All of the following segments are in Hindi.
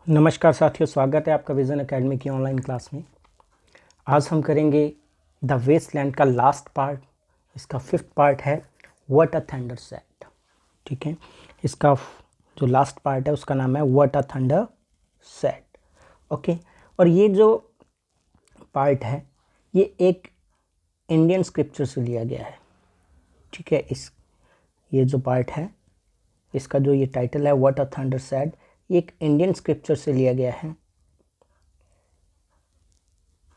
नमस्कार साथियों, स्वागत है आपका विज़न एकेडमी की ऑनलाइन क्लास में। आज हम करेंगे द वेस्टलैंड का लास्ट पार्ट। इसका 5th पार्ट है व्हाट अ थंडर सेड। ठीक है, इसका जो लास्ट पार्ट है उसका नाम है what a thunder said. Okay, और ये जो पार्ट है ये एक इंडियन स्क्रिप्चर से लिया गया है। ठीक है, ये जो पार्ट है इसका जो ये टाइटल है व्हाट अ थंडर सेड, ये एक इंडियन स्क्रिप्चर से लिया गया है।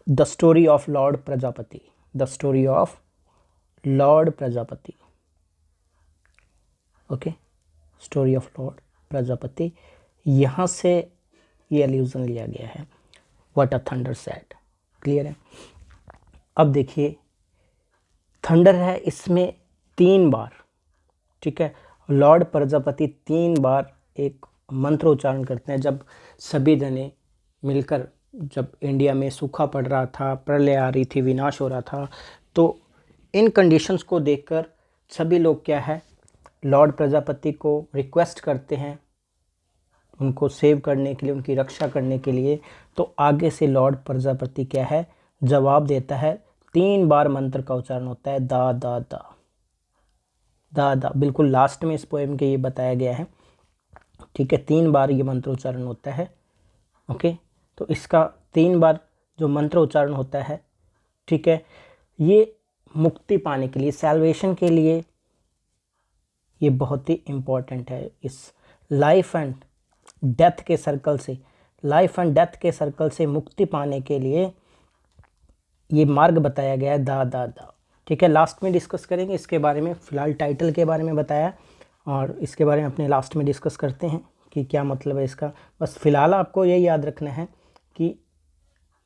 The story of Lord Prajapati, the story of Lord Prajapati. Okay, story of Lord Prajapati, यहाँ से ये एल्यूजन लिया गया है what a thunder said. Clear है? अब देखिए, थंडर है इसमें 3 बार। ठीक है, लॉर्ड प्रजापति 3 बार एक मंत्र उच्चारण करते हैं। जब सभी जने मिलकर, जब इंडिया में सूखा पड़ रहा था, प्रलय आ रही थी, विनाश हो रहा था, तो इन कंडीशंस को देखकर सभी लोग क्या है, लॉर्ड प्रजापति को रिक्वेस्ट करते हैं उनको सेव करने के लिए, उनकी रक्षा करने के लिए। तो आगे से लॉर्ड प्रजापति क्या है, जवाब देता है। 3 बार मंत्र का उच्चारण होता है, दा दा दा दा दा। बिल्कुल लास्ट में इस पोएम के ये बताया गया है। ठीक है, 3 बार ये मंत्र उच्चारण होता है। ओके, तो इसका 3 बार जो मंत्र उच्चारण होता है, ठीक है, ये मुक्ति पाने के लिए, सैल्वेशन के लिए ये बहुत ही इम्पोर्टेंट है। इस लाइफ एंड डेथ के सर्कल से, लाइफ एंड डेथ के सर्कल से मुक्ति पाने के लिए ये मार्ग बताया गया है, दा दा दा। ठीक है, लास्ट में डिस्कस करेंगे इसके बारे में। फ़िलहाल टाइटल के बारे में बताया और इसके बारे में अपने लास्ट में डिस्कस करते हैं कि क्या मतलब है इसका। बस फ़िलहाल आपको ये याद रखना है कि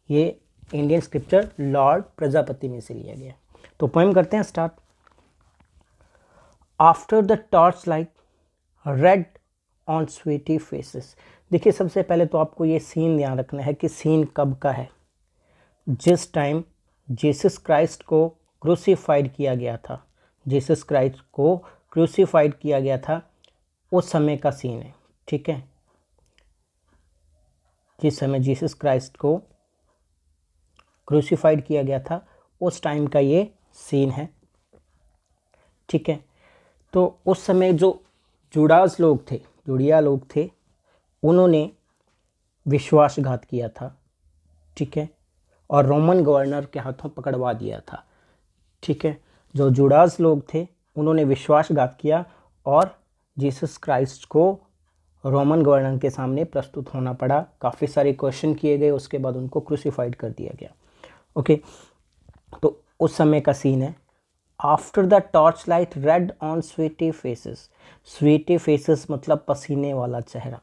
ये इंडियन स्क्रिप्चर लॉर्ड प्रजापति में से लिया गया। तो पोएम करते हैं start. After the torch light red on sweaty faces. देखिए, सबसे पहले तो आपको ये सीन ध्यान रखना है कि सीन कब का है। जिस टाइम जीसस क्राइस्ट को क्रूसीफाइड किया गया था, जीसस क्राइस्ट को क्रूसीफाइड किया गया था, उस समय का सीन है। ठीक है, जिस समय जीसस क्राइस्ट को क्रूसीफाइड किया गया था उस टाइम का ये सीन है। ठीक है, तो उस समय जो जुड़ास लोग थे, जुड़िया लोग थे, उन्होंने विश्वासघात किया था। ठीक है, और रोमन गवर्नर के हाथों पकड़वा दिया था। ठीक है, जो जुड़ास लोग थे उन्होंने विश्वासघात किया और जीसस क्राइस्ट को रोमन गवर्नर के सामने प्रस्तुत होना पड़ा। काफ़ी सारे क्वेश्चन किए गए, उसके बाद उनको क्रूसीफाइड कर दिया गया। ओके, तो उस समय का सीन है। After the torch light red on sweaty faces. Sweaty faces मतलब पसीने वाला चेहरा।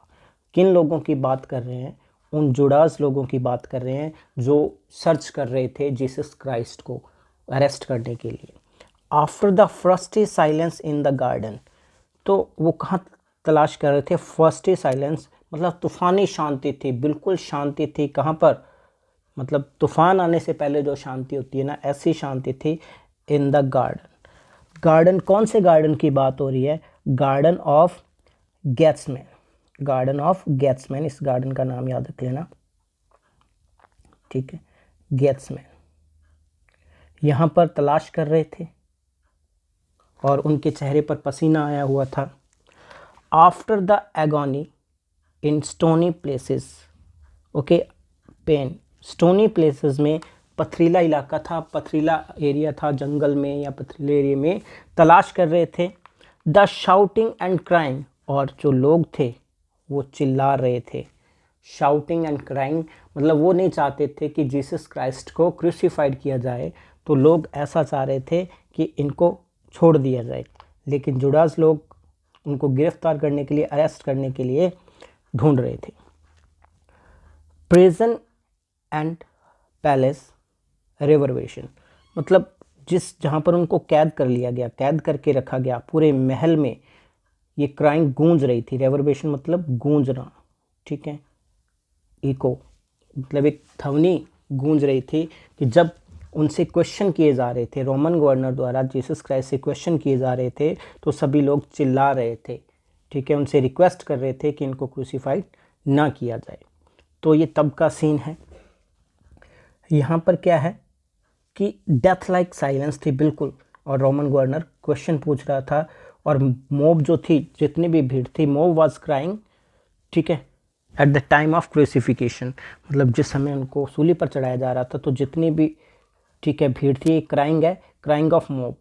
किन लोगों की बात कर रहे हैं? उन जुड़ास लोगों की बात कर रहे हैं जो सर्च कर रहे थे जीसस क्राइस्ट को अरेस्ट करने के लिए। After the frosty silence in the garden, तो वो कहाँ तलाश कर रहे थे? फ्रस्टी साइलेंस मतलब तूफ़ानी शांति थी, बिल्कुल शांति थी। कहाँ पर? मतलब तूफान आने से पहले जो शांति होती है ना, ऐसी शांति थी इन द गार्डन। गार्डन, कौन से गार्डन की बात हो रही है? Garden of Gethsemane, garden of Gethsemane. इस गार्डन का नाम याद रख लेना। ठीक है, गेट्समैन। यहाँ पर तलाश कर रहे थे और उनके चेहरे पर पसीना आया हुआ था। After the agony in stony places. Okay, pain, stony places में पथरीला इलाका था, पथरीला एरिया था, जंगल में या पथरीले एरिया में तलाश कर रहे थे। द शाउटिंग एंड क्राइंग, और जो लोग थे वो चिल्ला रहे थे। शाउटिंग एंड क्राइंग मतलब वो नहीं चाहते थे कि जीसस क्राइस्ट को क्रूसीफाइड किया जाए, तो लोग ऐसा चाह रहे थे कि इनको छोड़ दिया जाए। लेकिन जुड़ास लोग उनको गिरफ्तार करने के लिए, अरेस्ट करने के लिए ढूंढ रहे थे। प्रिजन एंड पैलेस रिजर्वेशन मतलब जहाँ पर उनको कैद कर लिया गया, कैद करके रखा गया, पूरे महल में ये क्राइंग गूंज रही थी। रिजर्वेशन मतलब गूंजना। ठीक है, इको मतलब एक ध्वनि गूंज रही थी कि जब उनसे क्वेश्चन किए जा रहे थे, रोमन गवर्नर द्वारा जीसस क्राइस्ट से क्वेश्चन किए जा रहे थे, तो सभी लोग चिल्ला रहे थे। ठीक है, उनसे रिक्वेस्ट कर रहे थे कि इनको क्रूसीफाइड ना किया जाए। तो ये तब का सीन है। यहाँ पर क्या है कि डेथ लाइक साइलेंस थी बिल्कुल, और रोमन गवर्नर क्वेश्चन पूछ रहा था, और मॉब जो थी, जितनी भी भीड़ थी, मॉब वाज क्राइंग, ठीक है, at the time of crucifixion, मतलब जिस समय उनको सूली पर चढ़ाया जा रहा था, तो जितनी भी, ठीक है, भीड़ थी, क्राइंग है, क्राइंग ऑफ मॉब,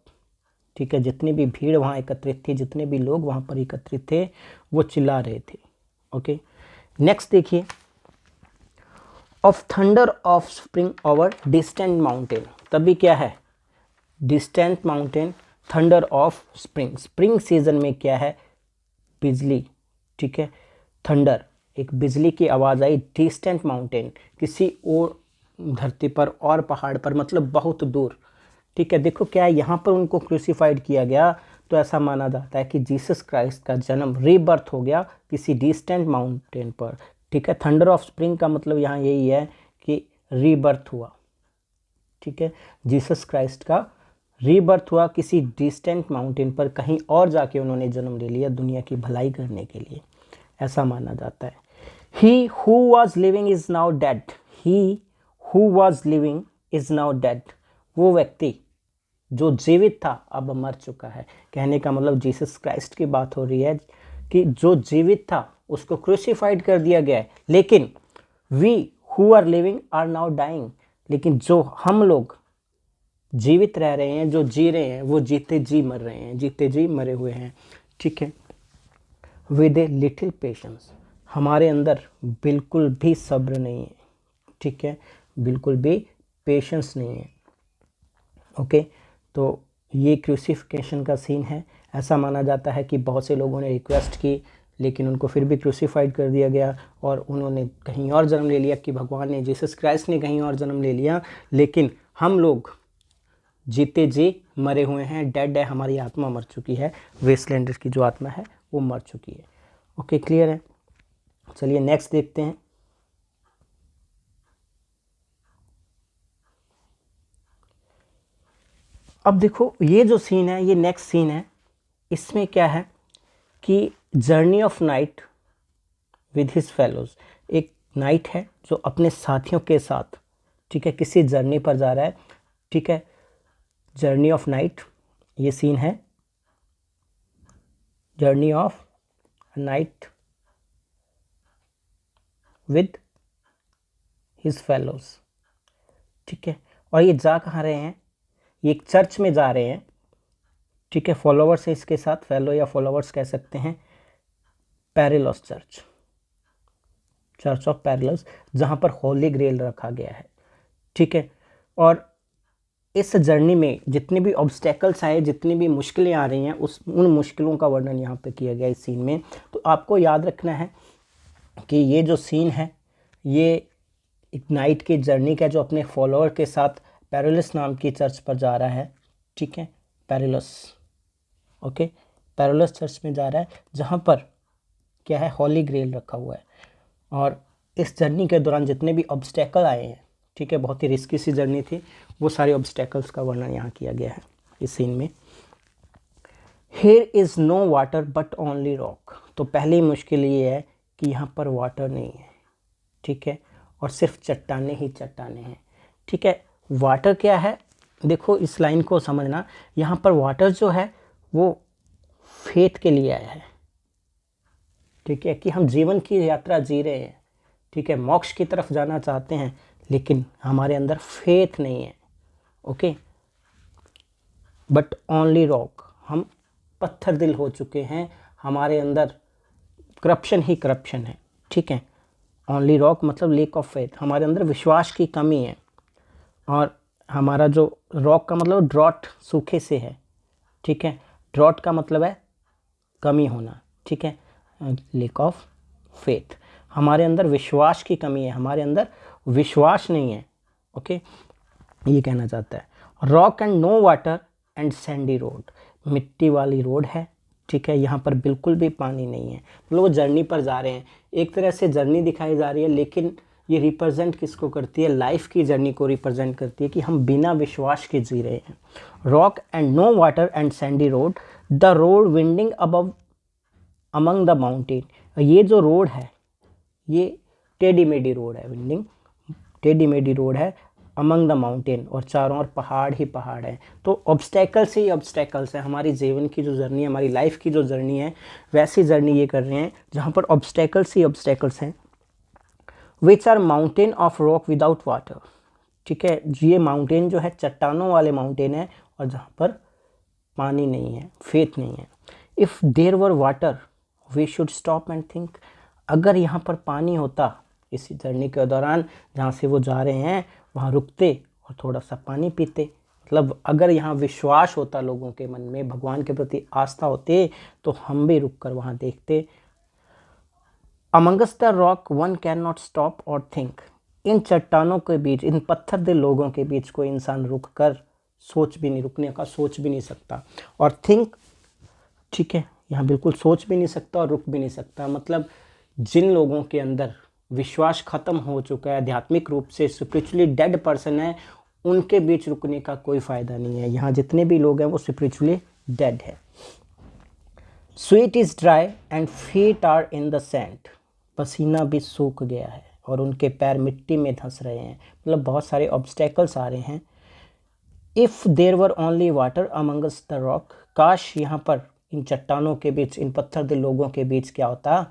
ठीक है, जितनी भी भीड़ वहाँ एकत्रित थी, जितने भी लोग वहाँ पर एकत्रित थे, वो चिल्ला रहे थे। ओके, नेक्स्ट देखिए, of thunder of spring over distant mountain. तभी क्या है, distant mountain, thunder of spring, spring season में क्या है, बिजली, ठीक है, थंडर, एक बिजली की आवाज़ आई, डिस्टेंट माउंटेन, किसी और धरती पर और पहाड़ पर, मतलब बहुत दूर, ठीक है। देखो क्या है, यहाँ पर उनको क्रूसिफाइड किया गया, तो ऐसा माना जाता है कि जीसस क्राइस्ट का जन्म, रीबर्थ हो गया किसी डिस्टेंट माउंटेन पर, ठीक है। थंडर ऑफ स्प्रिंग का मतलब यहाँ यही है कि रीबर्थ हुआ, ठीक है, जीसस क्राइस्ट का रीबर्थ हुआ किसी डिस्टेंट माउंटेन पर, कहीं और जाके उन्होंने जन्म ले लिया दुनिया की भलाई करने के लिए, ऐसा माना जाता है। He who was living is now dead, he who was living is now dead, वो व्यक्ति जो जीवित था अब मर चुका है। कहने का मतलब जीसस क्राइस्ट की बात हो रही है कि जो जीवित था उसको क्रूसिफाइड कर दिया गया है, लेकिन we who are living are now dying, लेकिन जो हम लोग जीवित रह रहे हैं, जो जी रहे हैं, वो जीते जी मर रहे हैं, जीते जी मरे हुए हैं, ठीक है। विद ए लिटिल पेशेंस, हमारे अंदर बिल्कुल भी सब्र नहीं है, ठीक है, बिल्कुल भी पेशेंस नहीं है। ओके, तो ये क्रूसिफिकेशन का सीन है। ऐसा माना जाता है कि बहुत से लोगों ने रिक्वेस्ट की, लेकिन उनको फिर भी क्रूसिफाइड कर दिया गया, और उन्होंने कहीं और जन्म ले लिया, कि भगवान ने, जीसस क्राइस्ट ने कहीं और जन्म ले लिया, लेकिन हम लोग जीते जी मरे हुए हैं, डेड है, हमारी आत्मा मर चुकी है, वेस्टलैंडर्स की जो आत्मा है वो मर चुकी है। ओके, क्लियर है। चलिए नेक्स्ट देखते हैं। अब देखो ये जो सीन है, ये नेक्स्ट सीन है, इसमें क्या है कि journey of night with his fellows, एक नाइट है जो अपने साथियों के साथ, ठीक है, किसी जर्नी पर जा रहा है, ठीक है, जर्नी ऑफ नाइट, ये सीन है, journey of night with his fellows, ठीक है। और ये जा कहाँ रहे हैं, ये एक चर्च में जा रहे हैं, ठीक है, फॉलोवर्स है इसके साथ, फेलो या फॉलोवर्स कह सकते हैं, perilous church, church of perilous, जहाँ पर होली ग्रेल रखा गया है, ठीक है। और इस जर्नी में जितने भी ऑब्स्टेकल्स आए, जितनी भी मुश्किलें आ रही हैं, उन मुश्किलों का वर्णन यहाँ पे किया गया इस सीन में। तो आपको याद रखना है कि ये जो सीन है, ये एक नाइट की जर्नी का, जो अपने फॉलोअर के साथ पेरिलस नाम की चर्च पर जा रहा है, ठीक है, पेरिलस, ओके, पेरिलस चर्च में जा रहा है, जहाँ पर क्या है, होली ग्रेल रखा हुआ है। और इस जर्नी के दौरान जितने भी ऑब्स्टेकल आए हैं, ठीक है, बहुत ही रिस्की सी जर्नी थी, वो सारे ऑब्स्टेकल्स का वर्णन यहाँ किया गया है इस सीन में। Here is no water but only rock, तो पहली मुश्किल ये है कि यहाँ पर वाटर नहीं है, ठीक है, और सिर्फ चट्टाने ही चट्टाने हैं, ठीक है। वाटर क्या है, देखो इस लाइन को समझना, यहाँ पर वाटर जो है वो फेथ के लिए आया है, ठीक है, कि हम जीवन की यात्रा जी रहे हैं, ठीक है, मोक्ष की तरफ जाना चाहते हैं, लेकिन हमारे अंदर फेथ नहीं है, ओके, बट ओनली रॉक, हम पत्थर दिल हो चुके हैं, हमारे अंदर करप्शन ही करप्शन है, ठीक है। ओनली रॉक मतलब लेक ऑफ फेथ, हमारे अंदर विश्वास की कमी है, और हमारा जो रॉक का मतलब ड्रॉट, सूखे से है, ठीक है, ड्रॉट का मतलब है कमी होना, ठीक है, लेक ऑफ फेथ, हमारे अंदर विश्वास की कमी है, हमारे अंदर विश्वास नहीं है, ओके, ये कहना चाहता है। Rock and no water and sandy road, मिट्टी वाली रोड है, ठीक है, यहाँ पर बिल्कुल भी पानी नहीं है, मतलब वो जर्नी पर जा रहे हैं, एक तरह से जर्नी दिखाई जा रही है, लेकिन ये रिप्रेजेंट किसको करती है, लाइफ की जर्नी को रिप्रेजेंट करती है, कि हम बिना विश्वास के जी रहे हैं। Rock and no water and sandy road, the road winding above among the mountain, ये जो रोड है, ये टेढ़ी मेढ़ी रोड है, बिल्डिंग टेढ़ी मेढ़ी रोड है अमंग द माउंटेन, और चारों ओर पहाड़ ही पहाड़ है। तो ऑब्स्टेकल्स ही ऑब्स्टेकल्स है। हमारी जीवन की जो जर्नी है, हमारी लाइफ की जो जर्नी है, वैसी जर्नी ये कर रहे हैं जहाँ पर ऑब्स्टेकल्स ही ऑब्स्टेकल्स हैं। Which are mountain of rock without water, ठीक है, ये माउंटेन जो है चट्टानों वाले माउंटेन है, और जहाँ पर पानी नहीं है, फेथ नहीं है। If there were water we should stop and think, अगर यहाँ पर पानी होता इस जर्नी के दौरान जहाँ से वो जा रहे हैं, वहाँ रुकते और थोड़ा सा पानी पीते। मतलब अगर यहाँ विश्वास होता लोगों के मन में, भगवान के प्रति आस्था होती, तो हम भी रुक कर वहाँ देखते। Amongst the rock one can not stop और थिंक, इन चट्टानों के बीच, इन पत्थर दिल लोगों के बीच कोई इंसान रुक कर सोच भी नहीं, रुकने का सोच भी नहीं सकता। और थिंक, ठीक है, यहाँ बिल्कुल सोच भी नहीं सकता और रुक भी नहीं सकता। मतलब जिन लोगों के अंदर विश्वास खत्म हो चुका है, आध्यात्मिक रूप से स्पिरिचुअली डेड पर्सन है, उनके बीच रुकने का कोई फ़ायदा नहीं है। यहाँ जितने भी लोग हैं वो स्पिरिचुअली डेड है। Sweat is dry and feet are in the sand, पसीना भी सूख गया है और उनके पैर मिट्टी में धंस रहे हैं। मतलब बहुत सारे ऑब्स्टेकल्स आ रहे हैं। If there were only water amongst the rock, काश यहाँ पर इन चट्टानों के बीच, इन पत्थर दिल लोगों के बीच क्या होता,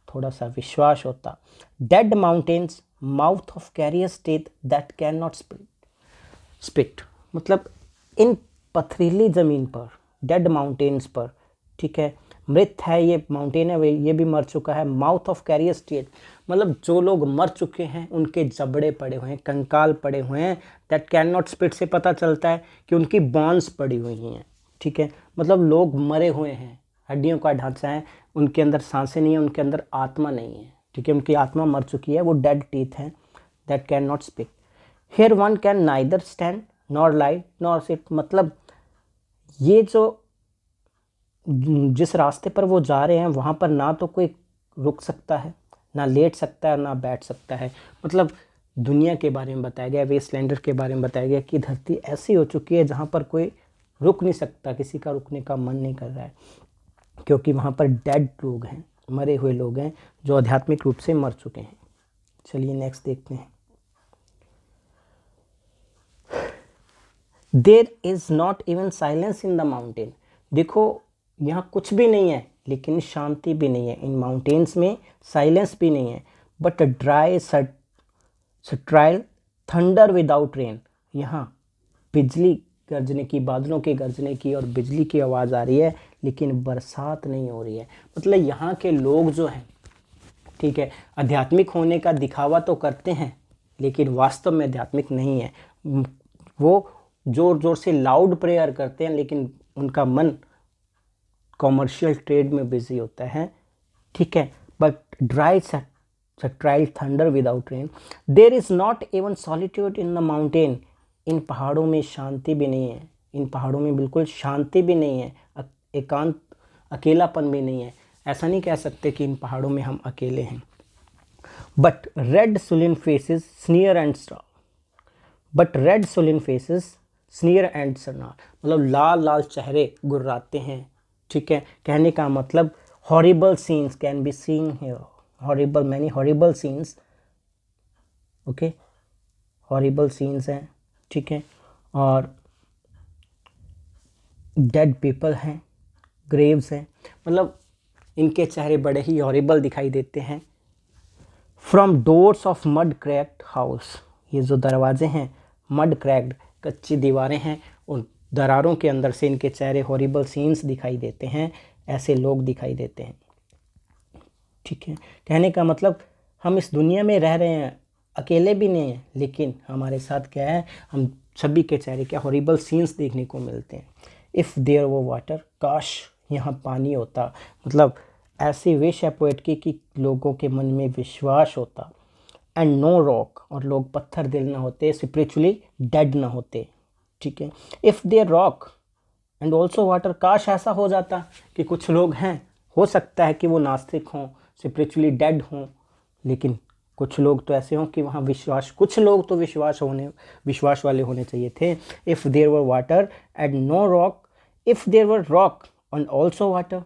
थोड़ा सा विश्वास होता। Dead mountains mouth of carious teeth that can not spit, मतलब इन पथरीली ज़मीन पर, डेड माउंटेन्स पर, ठीक है, मृत है ये माउंटेन है, ये भी मर चुका है। माउथ ऑफ कैरियस टेथ, मतलब जो लोग मर चुके हैं उनके जबड़े पड़े हुए हैं, कंकाल पड़े हुए हैं। दैट कैन नॉट स्पिट से पता चलता है कि उनकी बॉन्स पड़ी हुई हैं, ठीक है, मतलब लोग मरे हुए हैं, हड्डियों का ढांचा है, उनके अंदर सांसें नहीं है, उनके अंदर आत्मा नहीं है, ठीक है, उनकी आत्मा मर चुकी है, वो डेड टीथ हैं। That can not speak, here one can neither stand nor lie nor sit, मतलब ये जो जिस रास्ते पर वो जा रहे हैं वहाँ पर ना तो कोई रुक सकता है, ना लेट सकता है, ना बैठ सकता है। मतलब दुनिया के बारे में बताया गया, वेस्टलैंडर के बारे में बताया गया कि धरती ऐसी हो चुकी है जहाँ पर कोई रुक नहीं सकता, किसी का रुकने का मन नहीं कर रहा है, क्योंकि वहाँ पर डेड लोग हैं, मरे हुए लोग हैं जो आध्यात्मिक रूप से मर चुके हैं। चलिए नेक्स्ट देखते हैं। There is not even silence in the mountain, देखो यहाँ कुछ भी नहीं है लेकिन शांति भी नहीं है, इन माउंटेन्स में साइलेंस भी नहीं है। But dry sterile thunder without rain, यहाँ बिजली गरजने की, बादलों के गरजने की और बिजली की आवाज़ आ रही है, लेकिन बरसात नहीं हो रही है। मतलब यहाँ के लोग जो हैं, ठीक है, आध्यात्मिक होने का दिखावा तो करते हैं लेकिन वास्तव में आध्यात्मिक नहीं है। वो ज़ोर ज़ोर से लाउड प्रेयर करते हैं लेकिन उनका मन कॉमर्शियल ट्रेड में बिजी होता है, ठीक है। But dry sterile thunder without rain, there is not even solitude in the mountain, इन पहाड़ों में शांति भी नहीं है, इन पहाड़ों में बिल्कुल शांति भी नहीं है, एकांत अकेलापन भी नहीं है। ऐसा नहीं कह सकते कि इन पहाड़ों में हम अकेले हैं। But red sullen faces sneer and star, but red sullen faces sneer and star, मतलब लाल लाल चेहरे गुर्राते हैं, ठीक है। कहने का मतलब horrible scenes can be seen here, horrible, many horrible scenes, okay, horrible scenes हैं, ठीक है। और डेड पीपल हैं, ग्रेव्स हैं, मतलब इनके चेहरे बड़े ही हॉरिबल दिखाई देते हैं। From doors of mud cracked house, ये जो दरवाजे हैं मड क्रैक्ड, कच्ची दीवारें हैं, उन दरारों के अंदर से इनके चेहरे हॉरिबल सीन्स दिखाई देते हैं, ऐसे लोग दिखाई देते हैं, ठीक है। कहने का मतलब हम इस दुनिया में रह रहे हैं, अकेले भी नहीं हैं, लेकिन हमारे साथ क्या है, हम सभी के चेहरे क्या हॉरिबल सीन्स देखने को मिलते हैं। इफ़ देयर वो वाटर, काश यहाँ पानी होता, मतलब ऐसी विश है पोएट की कि लोगों के मन में विश्वास होता। एंड नो रॉक, और लोग पत्थर दिल ना होते, स्पिरिचुअली डेड ना होते, ठीक है। If there rock and also water, काश ऐसा हो जाता कि कुछ लोग हैं, हो सकता है कि वो नास्तिक हों, स्पिरिचुअली डेड हों, लेकिन कुछ लोग तो ऐसे हों कि वहाँ विश्वास, कुछ लोग तो विश्वास वाले होने चाहिए थे। If there were water and no rock, if there were rock and also water,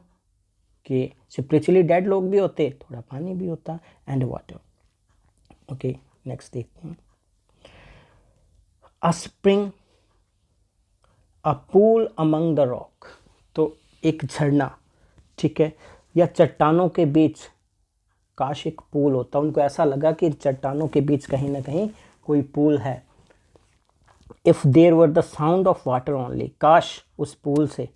कि स्पिरिचुअली डेड लोग भी होते, थोड़ा पानी भी होता एंड वाटर। ओके, नेक्स्ट देखते हैं। अ spring, a pool among the rock, तो एक झरना, ठीक है, या चट्टानों के बीच, काश एक पूल होता। उनको ऐसा लगा कि चट्टानों के बीच कहीं ना कहीं कोई पूल है। If there were the sound of water only, काश उस पूल से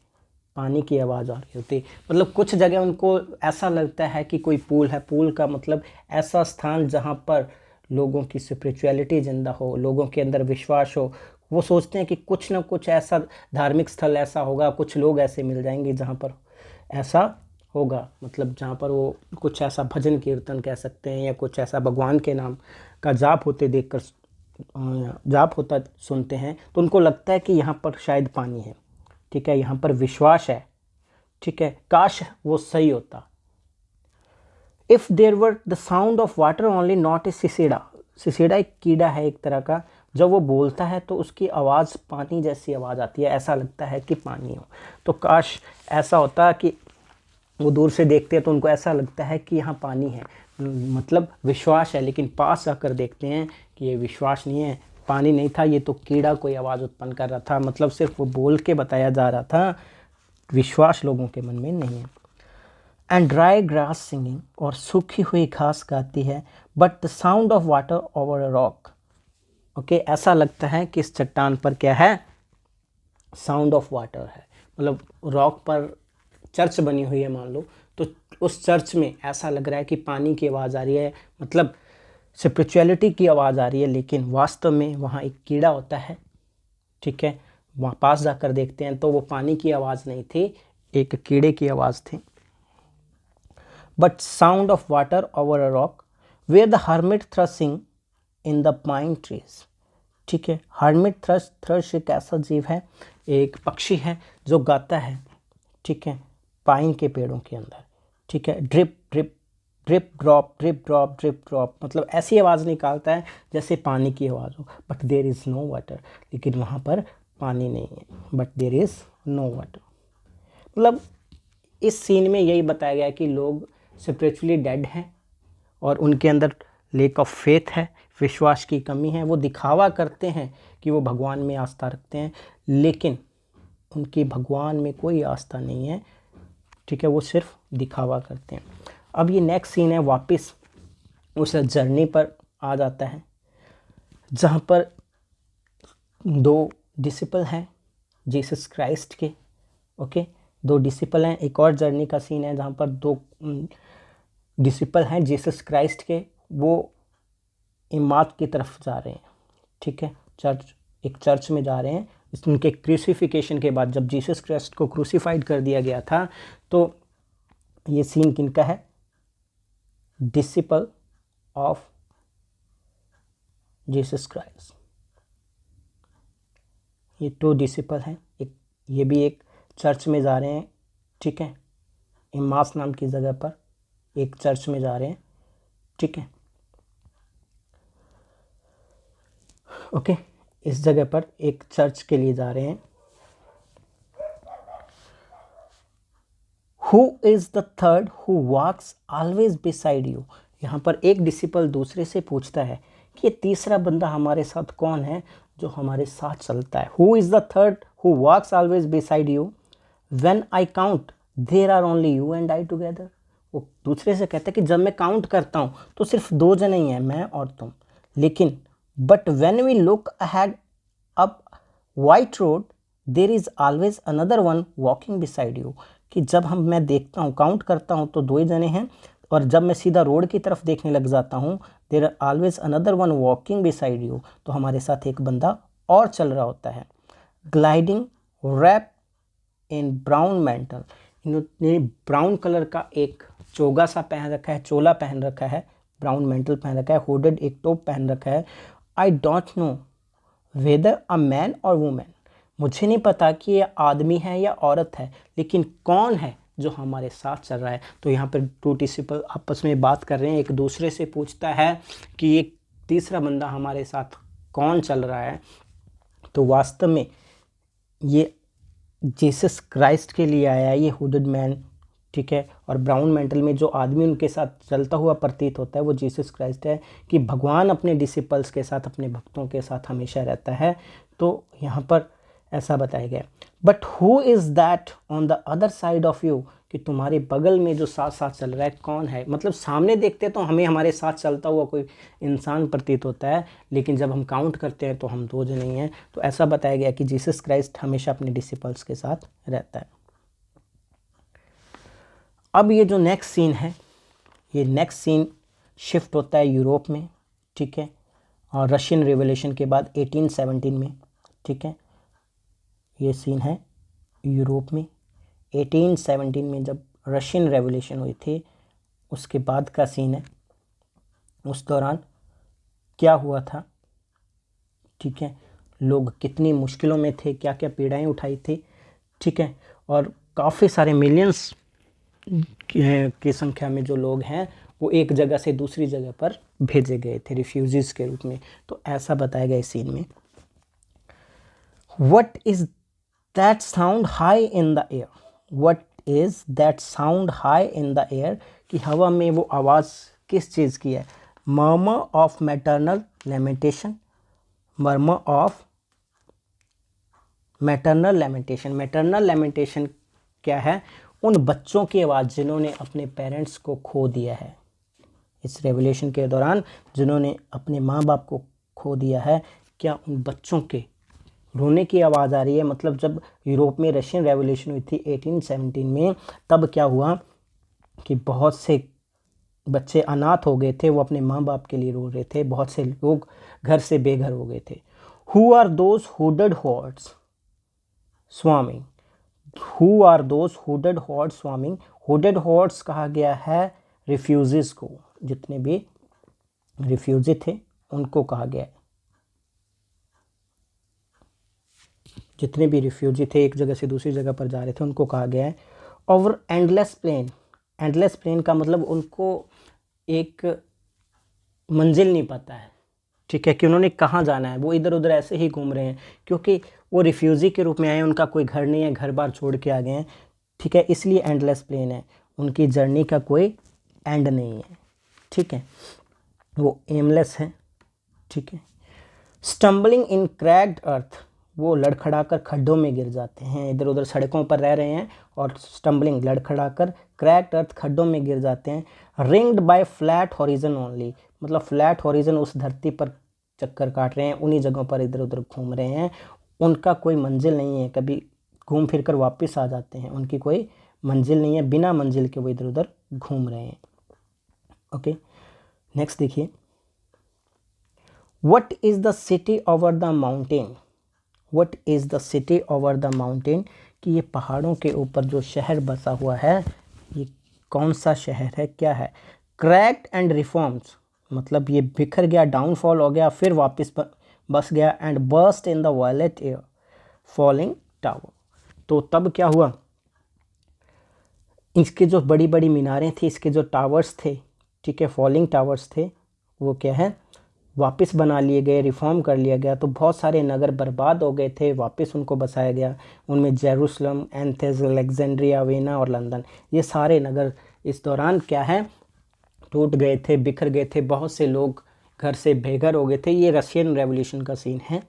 पानी की आवाज़ आ रही होती। मतलब कुछ जगह उनको ऐसा लगता है कि कोई पूल है। पूल का मतलब ऐसा स्थान जहाँ पर लोगों की स्पिरिचुअलिटी जिंदा हो, लोगों के अंदर विश्वास हो। वो सोचते हैं कि कुछ ना कुछ ऐसा धार्मिक स्थल ऐसा होगा, कुछ लोग ऐसे मिल जाएंगे जहाँ पर ऐसा होगा, मतलब जहाँ पर वो कुछ ऐसा भजन कीर्तन कह सकते हैं या कुछ ऐसा भगवान के नाम का जाप होते देखकर जाप होता सुनते हैं, तो उनको लगता है कि यहाँ पर शायद पानी है, ठीक है, यहाँ पर विश्वास है, ठीक है, काश वो सही होता। If there were the sound of water only not a cicada, cicada एक कीड़ा है एक तरह का, जब वो बोलता है तो उसकी आवाज़ पानी जैसी आवाज़ आती है, ऐसा लगता है कि पानी हो। तो काश ऐसा होता कि वो दूर से देखते हैं तो उनको ऐसा लगता है कि यहाँ पानी है, मतलब विश्वास है, लेकिन पास आकर देखते हैं कि ये विश्वास नहीं है, पानी नहीं था, ये तो कीड़ा कोई आवाज़ उत्पन्न कर रहा था। मतलब सिर्फ वो बोल के बताया जा रहा था, विश्वास लोगों के मन में नहीं है। एंड ड्राई ग्रास सिंगिंग, और सूखी हुई घास गाती है, but the sound of water over a rock. Okay, ऐसा लगता है कि इस चट्टान पर क्या है, साउंड ऑफ वाटर है। मतलब रॉक पर चर्च बनी हुई है मान लो, तो उस चर्च में ऐसा लग रहा है कि पानी की आवाज़ आ रही है, मतलब स्पिरिचुअलिटी की आवाज़ आ रही है, लेकिन वास्तव में वहाँ एक कीड़ा होता है, ठीक है। वहाँ पास जाकर देखते हैं तो वो पानी की आवाज़ नहीं थी, एक कीड़े की आवाज़ थी। But sound of water over a rock where the hermit thrushing in the pine trees, ठीक है। हर्मिट थ्रश, थ्रश एक ऐसा जीव है, एक पक्षी है जो गाता है, ठीक है, पाइन के पेड़ों के अंदर, ठीक है। Drip drip drip drop, drip drop, drip drop, मतलब ऐसी आवाज़ निकालता है जैसे पानी की आवाज़ हो। But there is no water, लेकिन वहाँ पर पानी नहीं है। But there is no water, मतलब इस सीन में यही बताया गया है कि लोग स्पिरिचुअली डेड हैं और उनके अंदर लेक ऑफ फेथ है, विश्वास की कमी है। वो दिखावा करते हैं कि वो भगवान में आस्था रखते हैं, लेकिन उनकी भगवान में कोई आस्था नहीं है, ठीक है, वो सिर्फ दिखावा करते हैं। अब ये नेक्स्ट सीन है, वापस उस जर्नी पर आ जाता है जहाँ पर दो डिसिपल हैं जीसस क्राइस्ट के। ओके, दो डिसिपल हैं। एक और जर्नी का सीन है जहाँ पर दो डिसिपल हैं जीसस क्राइस्ट के, वो इमारत की तरफ जा रहे हैं, ठीक है, चर्च, एक चर्च में जा रहे हैं। उनके क्रूसिफिकेशन के बाद जब जीसस क्राइस्ट को क्रूसिफाइड कर दिया गया था, तो ये सीन किनका है, डिसिपल ऑफ जीसस क्राइस्ट। ये टू डिसिपल हैं, एक ये भी एक चर्च में जा रहे हैं, ठीक है, इमास नाम की जगह पर एक चर्च में जा रहे हैं, ठीक है। ओके, इस जगह पर एक चर्च के लिए जा रहे हैं। Who is the third who walks always beside you? यहाँ पर एक डिसिपल दूसरे से पूछता है कि ये तीसरा बंदा हमारे साथ कौन है जो हमारे साथ चलता है। Who is the third who walks always beside you? When I count, there are only you and I together. वो दूसरे से कहता है कि जब मैं काउंट करता हूँ तो सिर्फ दो जने ही हैं, मैं और तुम, लेकिन but when we look ahead up white road, there is always another one walking beside you. कि जब मैं देखता हूँ, काउंट करता हूँ तो दो ही जने हैं, और जब मैं सीधा रोड की तरफ देखने लग जाता हूँ, there are always another one walking beside you, तो हमारे साथ एक बंदा और चल रहा होता है। Gliding wrap in brown mantle, इन्होंने ब्राउन कलर का एक चोगा सा पहन रखा है, चोला पहन रखा है, ब्राउन मैंटल पहन रखा है, हुडेड एक टोप पहन रखा है। I don't know whether a man और वुमेन, मुझे नहीं पता कि ये आदमी है या औरत है, लेकिन कौन है जो हमारे साथ चल रहा है। तो यहाँ पर टू डिसिपल आपस में बात कर रहे हैं, एक दूसरे से पूछता है कि ये तीसरा बंदा हमारे साथ कौन चल रहा है। तो वास्तव में ये जीसस क्राइस्ट के लिए आया है, ये हुडेड मैन ठीक है। और ब्राउन मेंटल में जो आदमी उनके साथ चलता हुआ प्रतीत होता है वो जीसस क्राइस्ट है, कि भगवान अपने डिसिपल्स के साथ, अपने भक्तों के साथ हमेशा रहता है। तो यहाँ पर ऐसा बताया गया। But who is that on the other side of you, कि तुम्हारे बगल में जो साथ साथ चल रहा है कौन है। मतलब सामने देखते तो हमें हमारे साथ चलता हुआ कोई इंसान प्रतीत होता है, लेकिन जब हम काउंट करते हैं तो हम दो जने ही हैं। तो ऐसा बताया गया कि जीसस क्राइस्ट हमेशा अपने डिसिपल्स के साथ रहता है। अब ये जो नेक्स्ट सीन है, ये नेक्स्ट सीन शिफ्ट होता है यूरोप में, ठीक है, और रशियन रिवॉल्यूशन के बाद 1817 में, ठीक है। ये सीन है यूरोप में 1817 में जब रशियन रेवोल्यूशन हुई थी, उसके बाद का सीन है। उस दौरान क्या हुआ था, ठीक है, लोग कितनी मुश्किलों में थे, क्या क्या पीड़ाएं उठाई थी, ठीक है। और काफ़ी सारे मिलियंस की संख्या में जो लोग हैं वो एक जगह से दूसरी जगह पर भेजे गए थे रिफ्यूजीज़ के रूप में। तो ऐसा बताया गया इस सीन में। What is that sound high in the air, what is that sound high in the air, कि हवा में वो आवाज़ किस चीज़ की है। Murmur of maternal lamentation, murmur of maternal lamentation. Maternal lamentation क्या है, उन बच्चों की आवाज़ जिन्होंने अपने पेरेंट्स को खो दिया है। इस रेवोल्यूशन के दौरान जिन्होंने अपने माँ बाप को खो दिया है, क्या उन बच्चों के रोने की आवाज़ आ रही है। मतलब जब यूरोप में रशियन रेवोल्यूशन हुई थी 1817 में, तब क्या हुआ कि बहुत से बच्चे अनाथ हो गए थे, वो अपने माँ बाप के लिए रो रहे थे। बहुत से लोग घर से बेघर हो गए थे। Who are those hooded hordes swarming, who are those hooded hordes swarming. Hooded hordes कहा गया है रिफ्यूजीज को, जितने भी रिफ्यूजी थे उनको कहा गया है। जितने भी रिफ्यूजी थे एक जगह से दूसरी जगह पर जा रहे थे उनको कहा गया है। Over endless plain, endless plain का मतलब उनको एक मंजिल नहीं पता है, ठीक है, कि उन्होंने कहाँ जाना है। वो इधर उधर ऐसे ही घूम रहे हैं, क्योंकि वो रिफ्यूजी के रूप में आए हैं, उनका कोई घर नहीं है, घर बार छोड़ के आ गए हैं, ठीक है, इसलिए एंडलेस प्लेन है। उनकी जर्नी का कोई एंड नहीं है, ठीक है, वो एमलेस है, ठीक है। स्टम्बलिंग इन क्रैक्ड अर्थ, वो लड़खड़ाकर खड्डों में गिर जाते हैं। इधर उधर सड़कों पर रह रहे हैं और स्टम्बलिंग लड़खड़ाकर क्रैक्ड अर्थ खड्डों में गिर जाते हैं। Ringed by flat horizon only, मतलब फ्लैट हॉरिजन उस धरती पर चक्कर काट रहे हैं, उन्हीं जगहों पर इधर उधर घूम रहे हैं। उनका कोई मंजिल नहीं है, कभी घूम फिर कर वापस आ जाते हैं, उनकी कोई मंजिल नहीं है, बिना मंजिल के वो इधर उधर घूम रहे हैं। ओके, नेक्स्ट देखिए। What is the city over the mountain? What is the city over the mountain? कि ये पहाड़ों के ऊपर जो शहर बसा हुआ है, ये कौन सा शहर है, क्या है। क्रैक्ड एंड रिफॉर्म्स, मतलब ये बिखर गया, डाउनफॉल हो गया, फिर वापस बस गया। And burst in the violet air falling tower, तो तब क्या हुआ, इसके जो बड़ी बड़ी मीनारें थी, इसके जो टावर्स थे, ठीक है, फॉलिंग टावर्स थे, वो क्या है, वापस बना लिए गए, रिफॉर्म कर लिया गया। तो बहुत सारे नगर बर्बाद हो गए थे, वापस उनको बसाया गया। उनमें जेरूसलम, एंथेस, अलेक्जेंड्रिया, वेना और लंदन, ये सारे नगर इस दौरान क्या है, टूट गए थे, बिखर गए थे। बहुत से लोग घर से बेघर हो गए थे। ये रशियन रेवोल्यूशन का सीन है,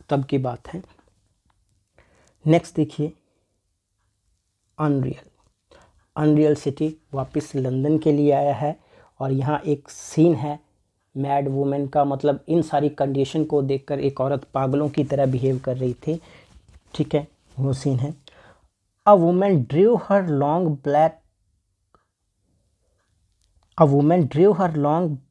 तब की बात है। नेक्स्ट देखिए, अनरियल, अनरियल सिटी वापस लंदन के लिए आया है। और यहाँ एक सीन है मैड वुमेन का, मतलब इन सारी कंडीशन को देखकर एक औरत पागलों की तरह बिहेव कर रही थी, ठीक है, वो सीन है। A woman drew her long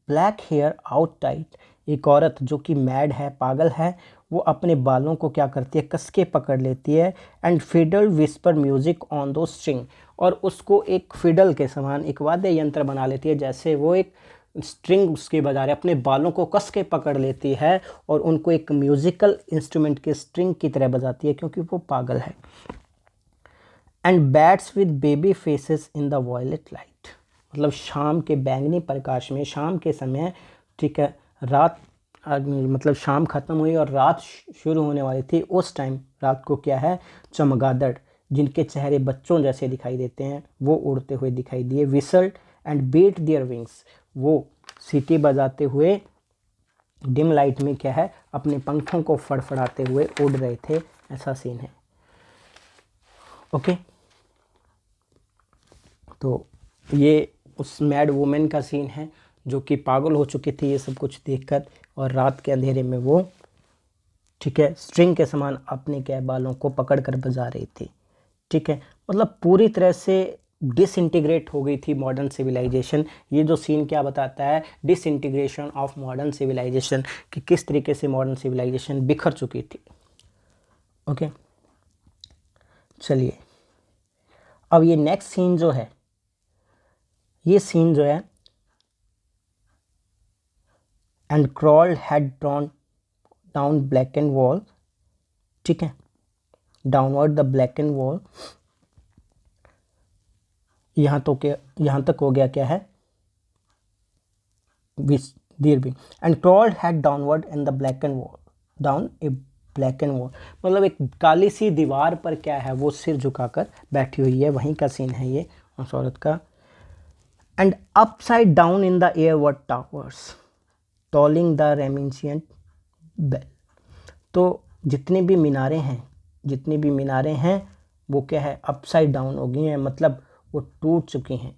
black hair out tight, एक औरत जो कि मैड है, पागल है, वो अपने बालों को क्या करती है, कस के पकड़ लेती है। And fiddle whisper music on those string, और उसको एक फिडल के समान, एक वाद्य यंत्र बना लेती है, जैसे वो एक स्ट्रिंग उसके बजा रहे, अपने बालों को कस के पकड़ लेती है और उनको एक म्यूजिकल इंस्ट्रूमेंट के स्ट्रिंग की तरह बजाती है, क्योंकि वो पागल है। And bats with baby faces in the violet light, मतलब शाम के बैंगनी प्रकाश में, शाम के समय, ठीक है, रात, मतलब शाम ख़त्म हुई और रात शुरू होने वाली थी, उस टाइम रात को क्या है, चमगादड़ जिनके चेहरे बच्चों जैसे दिखाई देते हैं वो उड़ते हुए दिखाई दिए। Whistled and beat their wings, वो सीटी बजाते हुए डिम लाइट में क्या है अपने पंखों को फड़फड़ाते हुए उड़ रहे थे, ऐसा सीन है। ओके, तो ये उस मैड वुमेन का सीन है जो कि पागल हो चुकी थी ये सब कुछ देखकर, और रात के अंधेरे में वो ठीक है स्ट्रिंग के समान अपने क्या बालों को पकड़ कर बजा रही थी। ठीक है, मतलब पूरी तरह से डिसइंटीग्रेट हो गई थी मॉडर्न सिविलाइजेशन। ये जो सीन क्या बताता है, डिसइंटीग्रेशन ऑफ मॉडर्न सिविलाइजेशन, कि किस तरीके से मॉडर्न सिविलाइजेशन बिखर चुकी थी। ओके, चलिए अब ये नेक्स्ट सीन जो है, ये सीन जो है, and crawled had drawn down black and wall, ठीक है, downward the black and wall, यहाँ तक हो गया क्या है, and crawled had downward in the black and wall, down A black and wall, मतलब एक काली सी दीवार पर क्या है वो सिर झुकाकर बैठी हुई है, वहीं का सीन है ये उस औरत का। And upside down in the air were towers tolling the reminiscent bell, तो जितनी भी मीनारें हैं वो क्या है अपसाइड डाउन हो गई हैं, मतलब वो टूट चुकी हैं।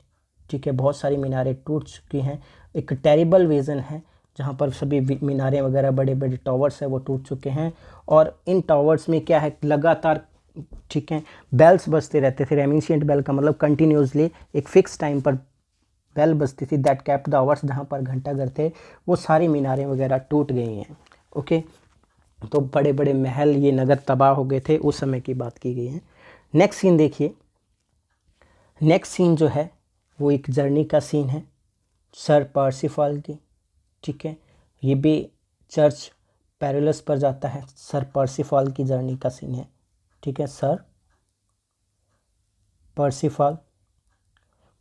ठीक है, बहुत सारी मीनारें टूट चुकी हैं। एक टेरिबल विज़न है जहाँ पर सभी मीनारें वगैरह बड़े बड़े टावर्स है वो टूट चुके हैं, और इन टावर्स में क्या है लगातार ठीक है बेल्स बजते रहते थे। रेमिनिसेंट बेल का मतलब कंटिन्यूसली एक फिक्स टाइम पर बेल बजती थी, दैट कैप्ट द आवर्स, जहाँ पर घंटा घर थे वो सारी मीनारें वगैरह टूट गई हैं। ओके, तो बड़े बड़े महल ये नगर तबाह हो गए थे, उस समय की बात की गई है। नेक्स्ट सीन देखिए, नेक्स्ट सीन जो है वो एक जर्नी का सीन है सर पर्सिफाल की। ठीक है, ये भी चर्च पेरिलस पर जाता है, सर पर्सिफाल की जर्नी का सीन है। ठीक है, सर पर्सिफाल,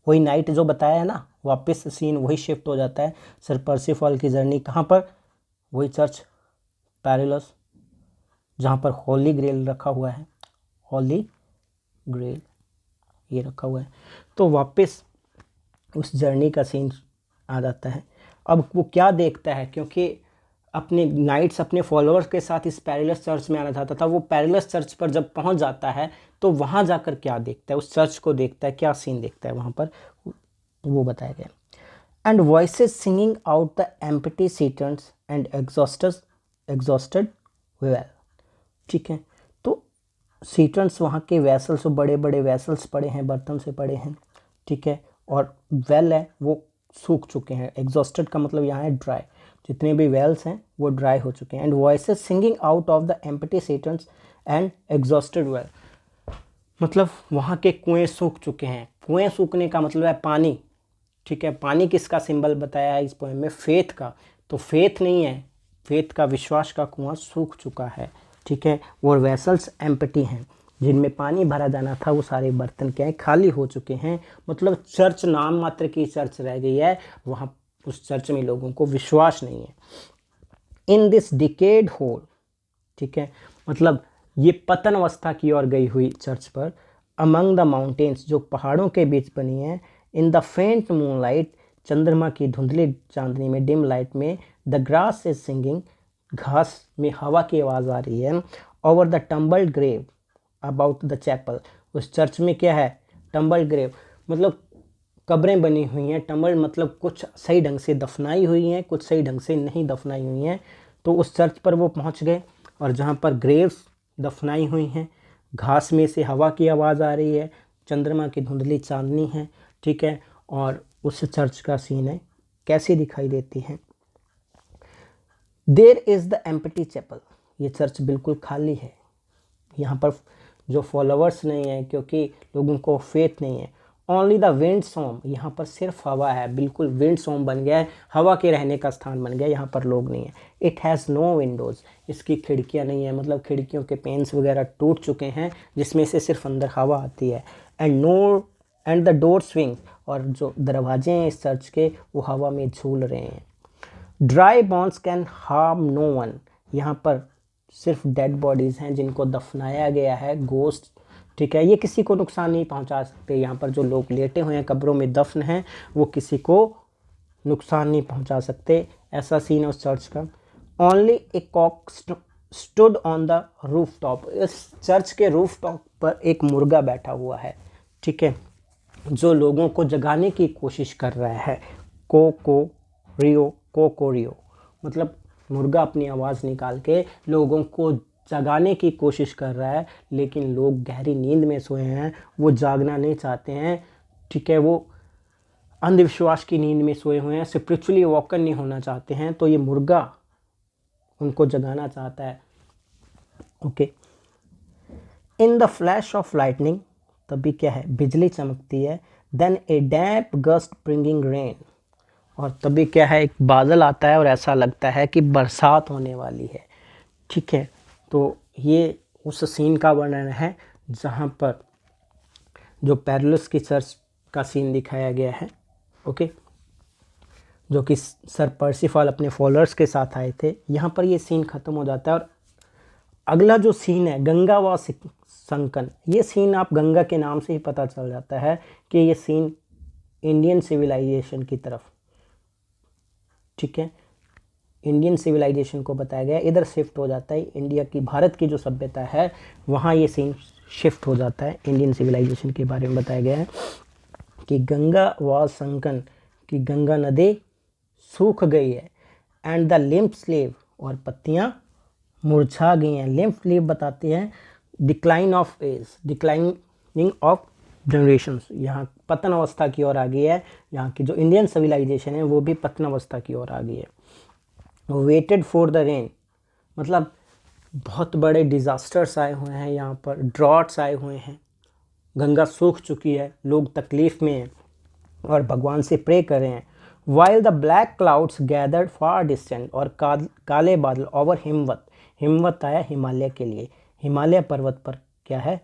वही नाइट जो बताया है ना, वापस सीन वही शिफ्ट हो जाता है। सर पर्सिफाल की जर्नी कहाँ पर, वही चर्च पेरिलस जहाँ पर होली ग्रेल रखा हुआ है, होली ग्रेल ये रखा हुआ है। तो वापस उस जर्नी का सीन आ जाता है। अब वो क्या देखता है, क्योंकि अपने नाइट्स अपने फॉलोअर्स के साथ इस पेरिलस चर्च में आना चाहता था, वो पेरिलस चर्च पर जब पहुंच जाता है तो वहां जाकर क्या देखता है, उस चर्च को देखता है, क्या सीन देखता है वहां पर वो बताया गया। And voices singing out the empty cisterns and exhausted well. ठीक है, तो सीटर्न्स वहाँ के वैसल्स, बड़े बड़े वैसल्स पड़े हैं, बर्तन से पड़े हैं। ठीक है, और वेल है वो सूख चुके हैं। एग्जॉस्टेड का मतलब यहाँ है ड्राई, जितने भी वेल्स हैं वो ड्राई हो चुके हैं। And voices singing out of the empty cisterns and exhausted well, मतलब वहाँ के कुएं सूख चुके हैं। कुएं सूखने का मतलब है पानी। ठीक है, पानी किसका सिंबल बताया है इस पोएम में, फेथ का। तो फेथ नहीं है, फेथ का विश्वास का कुआं सूख चुका है। ठीक है, और वेसल्स एम्प्टी हैं, जिनमें पानी भरा जाना था वो सारे बर्तन क्या है खाली हो चुके हैं। मतलब चर्च नाम मात्र की चर्च रह गई है, वहाँ उस चर्च में लोगों को विश्वास नहीं है। इन दिस डिकेड होल, ठीक है, मतलब ये पतन अवस्था की ओर गई हुई चर्च पर, अमंग द माउंटेन्स जो पहाड़ों के बीच बनी है, इन द फेंट मूनलाइट चंद्रमा की धुंधली चांदनी में, डिम लाइट में, द ग्रास इज सिंगिंग घास में हवा की आवाज़ आ रही है। Over the tumbled grave about the chapel, उस चर्च में क्या है टम्बल्ड ग्रेव, मतलब कब्रें बनी हुई हैं। टम्बल मतलब कुछ सही ढंग से दफनाई हुई हैं, कुछ सही ढंग से नहीं दफनाई हुई हैं। तो उस चर्च पर वो पहुंच गए, और जहाँ पर ग्रेव्स दफनाई हुई हैं, घास में से हवा की आवाज़ आ रही है, चंद्रमा की धुंधली चांदनी है। ठीक है, और उस चर्च का सीन है कैसी दिखाई देती है। There is the empty chapel, ये चर्च बिल्कुल खाली है, यहाँ पर जो फॉलोअर्स नहीं है क्योंकि लोगों को फेथ नहीं है। ओनली द विंड सोम, यहाँ पर सिर्फ हवा है, बिल्कुल विंड सोम बन गया है, हवा के रहने का स्थान बन गया, यहाँ पर लोग नहीं है। इट हैज़ नो विंडोज़, इसकी खिड़कियाँ नहीं है, मतलब खिड़कियों के पेन्स वगैरह टूट चुके हैं जिसमें से सिर्फ अंदर हवा आती है। एंड द डोर स्विंग, और जो दरवाजे हैं इस चर्च के वो हवा में झूल रहे हैं। Dry bones can harm no one, यहाँ पर सिर्फ डेड बॉडीज़ हैं जिनको दफनाया गया है, गोस्ट ठीक है, ये किसी को नुकसान नहीं पहुंचा सकते। यहाँ पर जो लोग लेटे हुए हैं, कब्रों में दफन हैं, वो किसी को नुकसान नहीं पहुंचा सकते। ऐसा सीन है उस चर्च का। Only a cock stood on the roof top. इस चर्च के रूफ टॉप पर एक मुर्गा बैठा हुआ है, ठीक है, जो लोगों को जगाने की कोशिश कर रहा है। कोकोरियो मतलब मुर्गा अपनी आवाज़ निकाल के लोगों को जगाने की कोशिश कर रहा है, लेकिन लोग गहरी नींद में सोए हैं, वो जागना नहीं चाहते हैं, ठीक है, वो अंधविश्वास की नींद में सोए हुए हैं, स्पिरिचुअली वॉकन नहीं होना चाहते हैं, तो ये मुर्गा उनको जगाना चाहता है। Okay, in the flash of lightning, तभी क्या है, बिजली चमकती है। देन ए डैम्प गस्ट ब्रिंगिंग रेन, और तभी क्या है, एक बादल आता है और ऐसा लगता है कि बरसात होने वाली है, ठीक है। तो ये उस सीन का वर्णन है जहाँ पर जो पेरुलस की चर्च का सीन दिखाया गया है, ओके, जो कि सर पर्सिफल अपने फॉलोअर्स के साथ आए थे। यहाँ पर ये सीन ख़त्म हो जाता है और अगला जो सीन है गंगा व संकन, ये सीन आप गंगा के नाम से ही पता चल जाता है कि ये सीन इंडियन सिविलाइजेशन की तरफ, ठीक है, इंडियन सिविलाइजेशन को बताया गया। इधर शिफ्ट हो जाता है इंडिया की, भारत की जो सभ्यता है वहाँ ये सीन शिफ्ट हो जाता है। इंडियन सिविलाइजेशन के बारे में बताया गया है कि गंगा व संकन, कि गंगा नदी सूख गई है, एंड द लिम्फ स्लीव, और पत्तियाँ मुरझा गई हैं। लिम्फ स्लीव बताते हैं decline of age, declining of generations, यहाँ पतन अवस्था की ओर आ गई है। यहाँ की जो इंडियन सिविलाइजेशन है वो भी पतन अवस्था की ओर आ गई है। वेटेड फॉर द रेन, मतलब बहुत बड़े डिज़ास्टर्स आए हुए हैं यहाँ पर, ड्रॉट्स आए हुए हैं, गंगा सूख चुकी है, लोग तकलीफ़ में हैं और भगवान से प्रे कर रहे हैं। While the black clouds gathered far distant, और काले बादल ओवर हिमवत, हिमवत आया हिमालय के लिए, हिमालय पर्वत पर क्या है,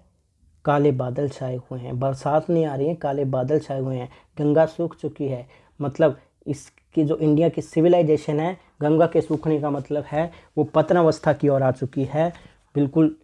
काले बादल छाए हुए हैं, बरसात नहीं आ रही है, काले बादल छाए हुए हैं, गंगा सूख चुकी है। मतलब इसकी जो इंडिया की सिविलाइजेशन है, गंगा के सूखने का मतलब है वो पतन अवस्था की ओर आ चुकी है, बिल्कुल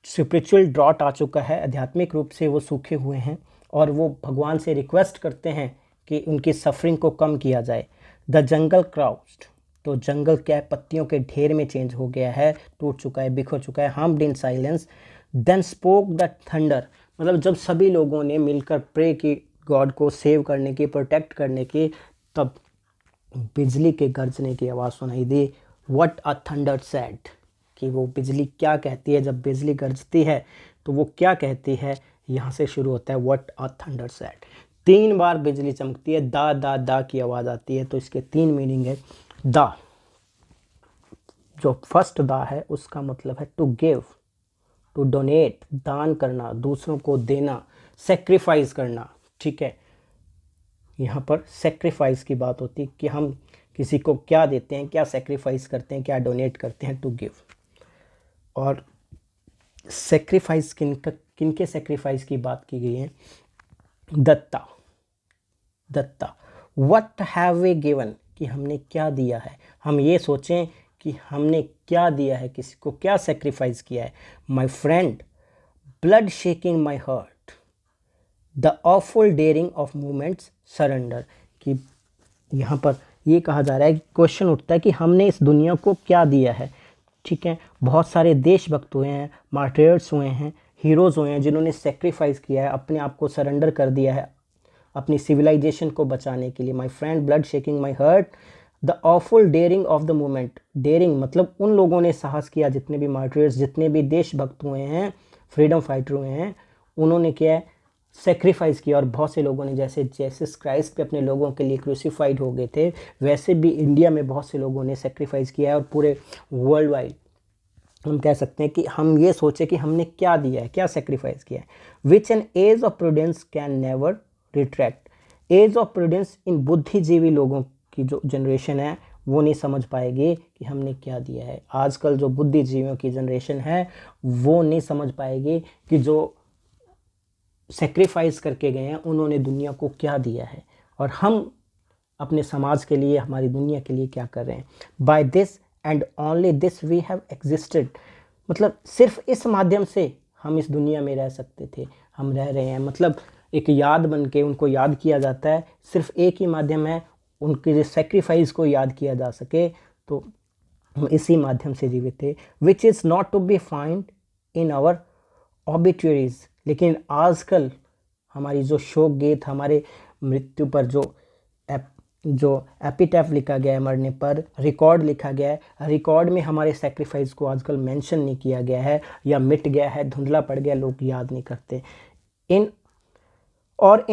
स्पिरिचुअल ड्रॉट आ चुका है, आध्यात्मिक रूप से वो सूखे हुए हैं और वो भगवान से रिक्वेस्ट करते हैं कि उनकी सफरिंग को कम किया जाए। द जंगल क्राउस्ड, तो जंगल क्या है, पत्तियों के ढेर में चेंज हो गया है, टूट चुका है, बिखर चुका है। Harmed in silence, then spoke the thunder, मतलब जब सभी लोगों ने मिलकर प्रे की गॉड को सेव करने की, प्रोटेक्ट करने की, तब बिजली के गरजने की आवाज़ सुनाई दी। व्हाट अ थंडर सेड, कि वो बिजली क्या कहती है, जब बिजली गरजती है तो वो क्या कहती है, यहाँ से शुरू होता है व्हाट अ थंडर सेड। 3 बार बिजली चमकती है, दा दा दा की आवाज़ आती है, तो इसके 3 मीनिंग है। दा, जो फर्स्ट दा है उसका मतलब है टू गिव, टू डोनेट, दान करना, दूसरों को देना, सेक्रीफाइस करना, ठीक है, यहाँ पर सेक्रीफाइस की बात होती है कि हम किसी को क्या देते हैं, क्या सेक्रीफाइस करते हैं, क्या डोनेट करते हैं, टू गिव। और सेक्रीफाइस किनके सेक्रीफाइस की बात की गई है, दत्ता, दत्ता, व्हाट हैव वी गिवन, कि हमने क्या दिया है, हम ये सोचें कि हमने क्या दिया है, किसी को क्या सेक्रीफाइस किया है। My friend, blood shaking my heart, the awful daring of movements surrender, कि यहाँ पर ये कहा जा रहा है, क्वेश्चन उठता है कि हमने इस दुनिया को क्या दिया है, ठीक है। बहुत सारे देशभक्त हुए हैं, मार्टियर्स हुए हैं, हीरोज़ हुए हैं, जिन्होंने सेक्रीफाइस किया है, अपने आप को सरेंडर कर दिया है अपनी सिविलाइजेशन को बचाने के लिए। My friend, blood shaking my heart, the awful daring of the movement, daring मतलब उन लोगों ने साहस किया, जितने भी मार्टियर्स, जितने भी देशभक्त हुए हैं, फ्रीडम फाइटर हुए हैं, उन्होंने क्या है, सेक्रीफाइस किया। और बहुत से लोगों ने, जैसे जीसस क्राइस्ट पे अपने लोगों के लिए क्रूसीफाइड हो गए थे, वैसे भी इंडिया में बहुत से लोगों ने सेक्रीफाइस किया है। और पूरे वर्ल्ड वाइड हम कह सकते हैं कि हम ये सोचें कि हमने क्या दिया है, क्या सेक्रीफाइस किया है। Which an age of prudence can never retract, age of prudence इन बुद्धिजीवी लोगों की जो जनरेशन है वो नहीं समझ पाएगी कि हमने क्या दिया है। आजकल जो बुद्धिजीवियों की जनरेशन है वो नहीं समझ पाएगी कि जो सेक्रीफाइस करके गए हैं उन्होंने दुनिया को क्या दिया है, और हम अपने समाज के लिए, हमारी दुनिया के लिए क्या कर रहे हैं। By this and only this we have existed, मतलब सिर्फ इस माध्यम से हम इस दुनिया में रह सकते थे, हम रह रहे हैं। मतलब एक याद बन के उनको याद किया जाता है, सिर्फ एक ही माध्यम है उनके जो सेक्रीफाइस को याद किया जा सके, तो हम इसी माध्यम से जीवित थे। Which is not to be find in our obituaries. लेकिन आजकल हमारी जो शोक गीत, हमारे मृत्यु पर जो एपिटैफ लिखा गया है, मरने पर रिकॉर्ड लिखा गया है, रिकॉर्ड में हमारे सेक्रीफाइस को आजकल मेंशन नहीं किया गया है, या मिट गया है, धुंधला पड़ गया, लोग याद नहीं करते। In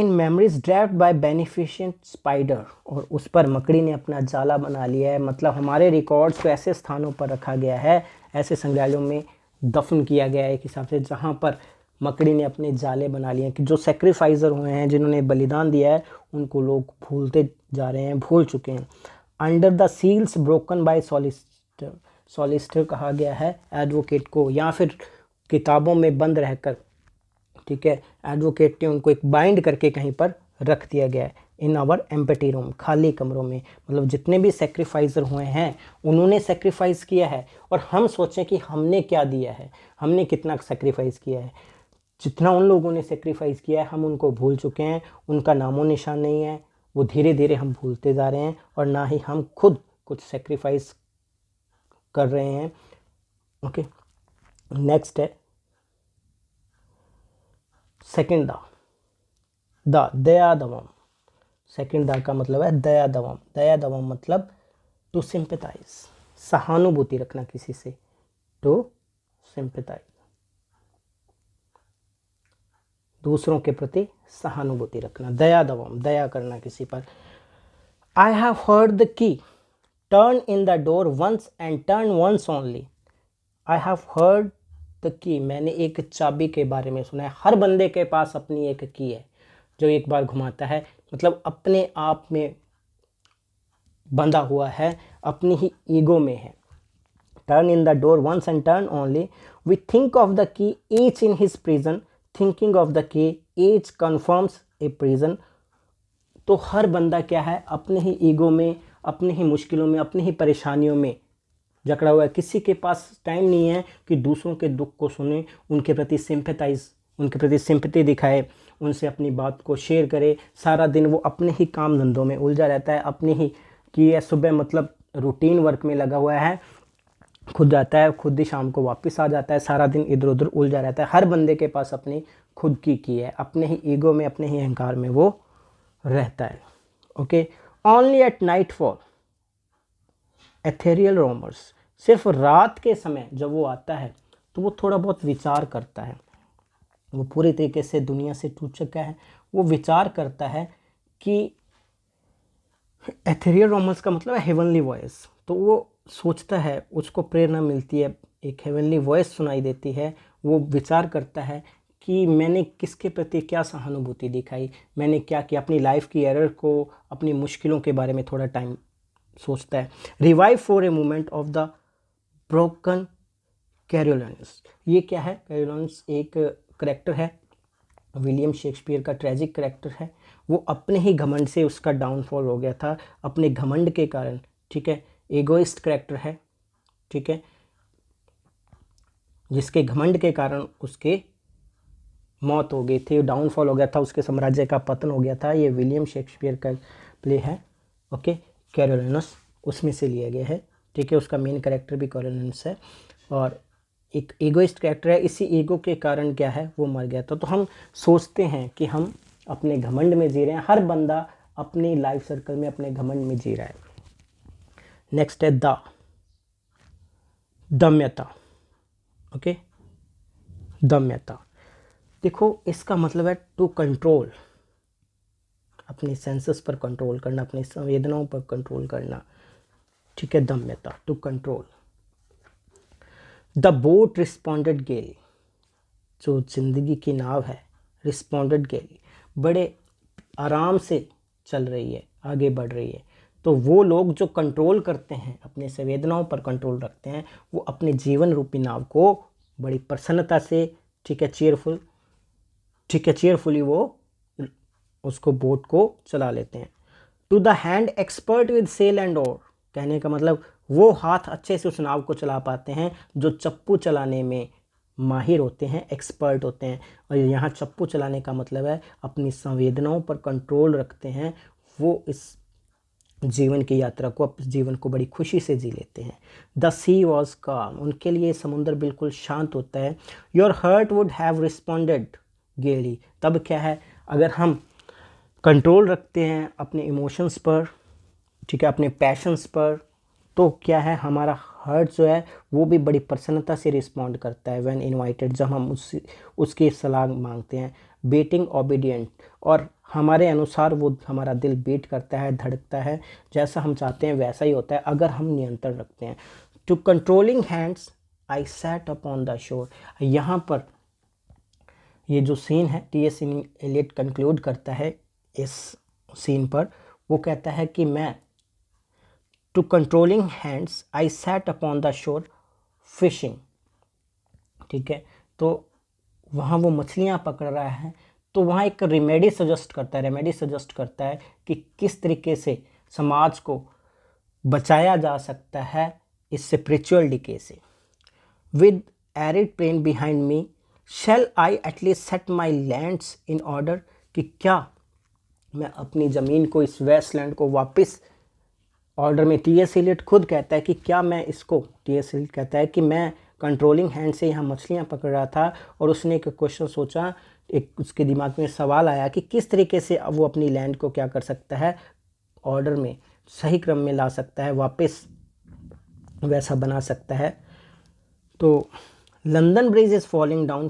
memories draped by beneficent spider, और उस पर मकड़ी ने अपना जाला बना लिया है। मतलब हमारे रिकॉर्ड्स को ऐसे स्थानों पर रखा गया है, ऐसे संग्रहालयों में दफन किया गया है एक हिसाब से, जहाँ पर मकड़ी ने अपने जाले बना लिए हैं, कि जो सेक्रीफाइजर हुए हैं, जिन्होंने बलिदान दिया है, उनको लोग भूलते जा रहे हैं, भूल चुके हैं। Under the seals broken by solicitor, solicitor कहा गया है एडवोकेट को, या फिर किताबों में बंद रहकर, ठीक है, एडवोकेट ने उनको एक बाइंड करके कहीं पर रख दिया गया है। इन आवर एम्पटी रूम, खाली कमरों में। मतलब जितने भी सेक्रीफाइजर हुए हैं उन्होंने सेक्रीफाइस किया है, और हम सोचें कि हमने क्या दिया है, हमने कितना सेक्रीफाइस किया है। जितना उन लोगों ने सेक्रीफाइस किया है हम उनको भूल चुके हैं, उनका नामो निशान नहीं है, वो धीरे धीरे हम भूलते जा रहे हैं, और ना ही हम खुद कुछ सेक्रीफाइस कर रहे हैं। ओके, नेक्स्ट है सेकंड दा दया दवम। सेकंड दा का मतलब है दया दवम। दया दवम मतलब टू सिंपैथाइज, सहानुभूति रखना किसी से, टू सिंपैथाइज, दूसरों के प्रति सहानुभूति रखना। दया दवम, दया करना किसी पर। I have heard the key turn in the door once and turn once only. I have heard the key, मैंने एक चाबी के बारे में सुना है। हर बंदे के पास अपनी एक की है जो एक बार घुमाता है, मतलब अपने आप में बंधा हुआ है, अपनी ही ईगो में है। Turn in the door once and turn only, we think of the key each in his prison, thinking of the key each confirms a prison. तो हर बंदा क्या है, अपने ही ईगो में, अपनी ही मुश्किलों में, अपनी ही परेशानियों में जकड़ा हुआ है। किसी के पास टाइम नहीं है कि दूसरों के दुख को सुने, उनके प्रति सिंपैथाइज, उनके प्रति सिंपैथी दिखाए, उनसे अपनी बात को शेयर करे। सारा दिन वो अपने ही काम धंधों में उलझा रहता है, अपनी ही कि है सुबह मतलब रूटीन वर्क में लगा हुआ है, खुद जाता है, खुद ही शाम को वापस आ जाता है, सारा दिन इधर उधर उलझा रहता है। हर बंदे के पास अपनी खुद की है, अपने ही ईगो में, अपने ही अहंकार में वो रहता है। Okay, only at nightfall ethereal rumours, सिर्फ रात के समय जब वो आता है तो वो थोड़ा बहुत विचार करता है। वो पूरी तरीके से दुनिया से टूट चुका है, वो विचार करता है कि एथेरियल रोमर्स का मतलब है हेवनली वॉइस। तो वो सोचता है, उसको प्रेरणा मिलती है, एक हेवनली वॉइस सुनाई देती है। वो विचार करता है कि मैंने किसके प्रति क्या सहानुभूति दिखाई, मैंने क्या किया, अपनी लाइफ की एरर को, अपनी मुश्किलों के बारे में थोड़ा टाइम सोचता है। Revive for a moment of the broken Coriolanus. ये क्या है? कैरोलिनस एक करेक्टर है, विलियम शेक्सपियर का ट्रेजिक करेक्टर है। वो अपने ही घमंड से उसका डाउनफॉल हो गया था, अपने घमंड के कारण, ठीक है, एगोइस्ट करेक्टर है, ठीक है, जिसके घमंड के कारण उसके मौत हो गई थी, डाउनफॉल हो गया था, उसके साम्राज्य का पतन हो गया था। ये विलियम शेक्सपियर का प्ले है। ओके, कैरोलिनस उसमें से लिया गया है, ठीक है। उसका मेन कैरेक्टर भी कैरोलिनस है, और एक ईगोइस्ट कैरेक्टर है। इसी ईगो के कारण क्या है, वो मर गया था। तो हम सोचते हैं कि हम अपने घमंड में जी रहे हैं, हर बंदा अपनी लाइफ सर्कल में अपने घमंड में जी रहा है। नेक्स्ट है दम्यता। ओके, दम्यता, देखो इसका मतलब है टू कंट्रोल, अपने सेंसेस पर कंट्रोल करना, अपनी संवेदनाओं पर कंट्रोल करना, ठीक है। दम्यता, to control. The boat responded gaily, जो जिंदगी की नाव है, रिस्पॉन्डेड गेली, बड़े आराम से चल रही है, आगे बढ़ रही है। तो वो लोग जो कंट्रोल करते हैं, अपने संवेदनाओं पर कंट्रोल रखते हैं, वो अपने जीवन रूपी नाव को बड़ी प्रसन्नता से, ठीक है, चेयरफुली वो उसको बोट को चला लेते हैं। To the hand expert with sail and oar, कहने का मतलब वो हाथ अच्छे से उस नाव को चला पाते हैं जो चप्पू चलाने में माहिर होते हैं, एक्सपर्ट होते हैं। और यहाँ चप्पू चलाने का मतलब है अपनी संवेदनाओं पर कंट्रोल रखते हैं, वो इस जीवन की यात्रा को, अपने जीवन को बड़ी खुशी से जी लेते हैं। द सी वॉज काम, उनके लिए समुद्र बिल्कुल शांत होता है। Your heart would have responded गेली, तब क्या है, अगर हम कंट्रोल रखते हैं अपने इमोशंस पर, ठीक है, अपने पैशंस पर, तो क्या है, हमारा हार्ट जो है वो भी बड़ी प्रसन्नता से रिस्पॉन्ड करता है व्हेन इनवाइटेड, जब हम उसकी सलाह मांगते हैं। बीटिंग ओबीडियंट, और हमारे अनुसार वो हमारा दिल बीट करता है, धड़कता है, जैसा हम चाहते हैं वैसा ही होता है अगर हम नियंत्रण रखते हैं। To controlling hands I sat upon the shore, यहाँ पर ये जो सीन है टी.एस. एलियट कंक्लूड करता है इस सीन पर, वो कहता है कि मैं to controlling hands I sat upon the shore fishing, ठीक है, तो वहाँ वो मछलियाँ पकड़ रहा है, तो वहाँ एक रेमेडी सजेस्ट करता है कि किस तरीके से समाज को बचाया जा सकता है इस स्पिरिचुअल डिके से। With arid plain behind me shall I at least set my lands in order, कि क्या मैं अपनी ज़मीन को, इस वेस्टलैंड को वापस ऑर्डर में, टी.एस. एलियट खुद कहता है कि क्या मैं इसको, टी.एस. एलियट कहता है कि मैं कंट्रोलिंग हैंड से यहाँ मछलियाँ पकड़ रहा था, और उसने एक क्वेश्चन सोचा, एक उसके दिमाग में सवाल आया कि किस तरीके से अब वो अपनी लैंड को क्या कर सकता है, ऑर्डर में, सही क्रम में ला सकता है, वापस वैसा बना सकता है। तो London bridge is falling down,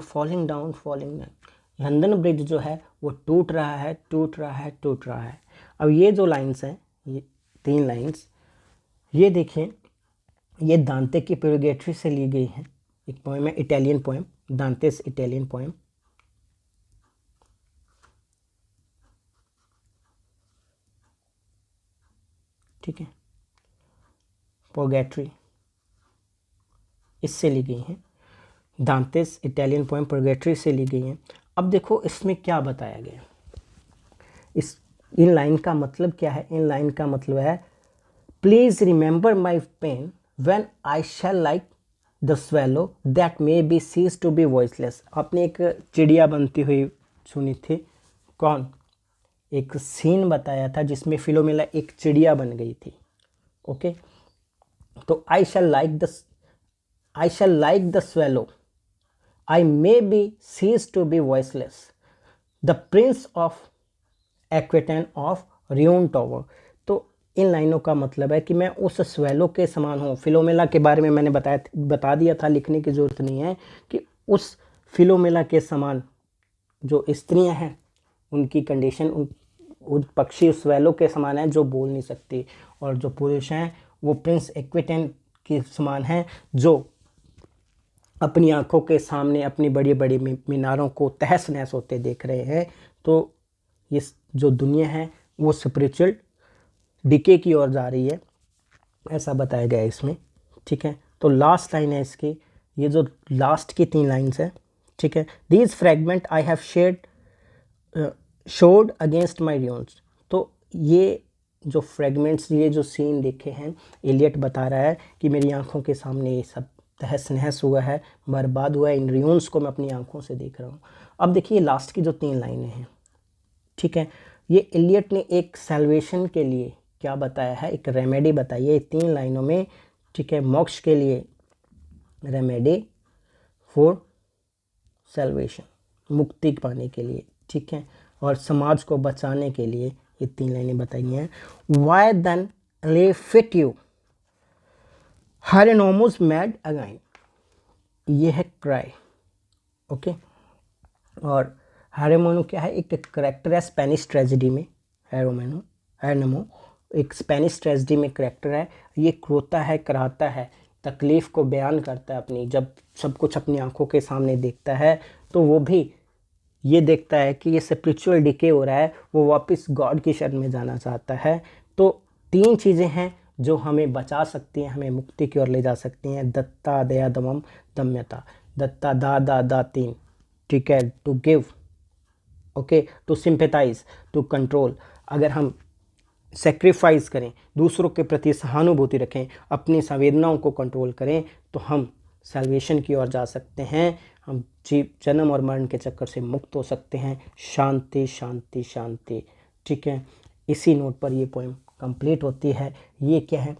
London bridge जो है वो टूट रहा है। अब ये जो लाइन्स हैं, ये 3 लाइन्स, ये देखें, ये दांते की प्यूरिगेटरी से ली गई हैं। एक पोएम है, इटालियन पोएम, दांतेस इटालियन पोएम, ठीक है, प्यूरिगेटरी इससे ली गई हैं, दांतेस इटालियन पोएम प्यूरिगेटरी से ली गई हैं। अब देखो इसमें क्या बताया गया, इन लाइन का मतलब क्या है, इन लाइन का मतलब है please remember my pain when I shall like the swallow that may be cease to be voiceless. आपने एक चिड़िया बनती हुई सुनी थी, कौन, एक सीन बताया था जिसमें फिलोमेला एक चिड़िया बन गई थी, ओके। तो I shall like the swallow I may be cease to be voiceless the prince of Aquitaine of ruined tower. तो इन लाइनों का मतलब है कि मैं उस स्वेलो के समान हूँ। फिलोमेला के बारे में मैंने बता दिया था, लिखने की ज़रूरत नहीं है, कि उस फिलोमेला के समान जो स्त्रियां हैं उनकी कंडीशन उन पक्षी स्वेलो के समान है जो बोल नहीं सकती, और जो पुरुष हैं वो प्रिंस एक्वेटन के समान हैं जो अपनी आंखों के सामने अपनी बड़ी बड़ी मीनारों को तहस नहस होते देख रहे हैं। तो ये जो दुनिया है वो स्पिरिचुअल डिके की ओर जा रही है, ऐसा बताया गया है इसमें, ठीक है। तो लास्ट लाइन है इसकी, ये जो लास्ट की 3 लाइन्स है, ठीक है, these fragment I have showed against my dunes. तो ये जो फ्रेगमेंट्स, ये जो सीन देखे हैं, एलियट बता रहा है कि मेरी आंखों के सामने ये सब तहस नहस हुआ है, बर्बाद हुआ है, इन रियून्स को मैं अपनी आंखों से देख रहा हूँ। अब देखिए लास्ट की जो 3 लाइनें हैं, ठीक है, ये एलियट ने एक सैल्वेशन के लिए क्या बताया है, एक रेमेडी बताई है 3 लाइनों में, ठीक है, मोक्ष के लिए रेमेडी फॉर सैल्वेशन, मुक्ति पाने के लिए, ठीक है, और समाज को बचाने के लिए ये 3 लाइनें बताई हैं। वाई देन ले फिट यू हेरेनोमस मैड अगाइन, ये है क्राई, ओके। और हेरेमोनो क्या है, एक करेक्टर है स्पेनिश ट्रेजेडी में, हेरेनोमो एक स्पेनिश ट्रेजेडी में करेक्टर है। ये रोता है, कराहता है, तकलीफ़ को बयान करता है अपनी, जब सब कुछ अपनी आंखों के सामने देखता है तो वो भी ये देखता है कि ये स्पिरिचुअल डिके हो रहा है, वो वापस गॉड की शरण में जाना चाहता है। तो 3 चीज़ें हैं जो हमें बचा सकती हैं, हमें मुक्ति की ओर ले जा सकती हैं, दत्ता दया दमम दम्यता, दत्ता दा 3, ठीक है, to give, okay, to sympathize, to control. अगर हम सेक्रीफाइस करें, दूसरों के प्रति सहानुभूति रखें, अपनी संवेदनाओं को कंट्रोल करें, तो हम सैल्वेशन की ओर जा सकते हैं, हम जन्म और मरण के चक्कर से मुक्त हो सकते हैं। शांति शांति शांति। ठीक है, इसी नोट पर ये पोएम कंप्लीट होती है। ये क्या है,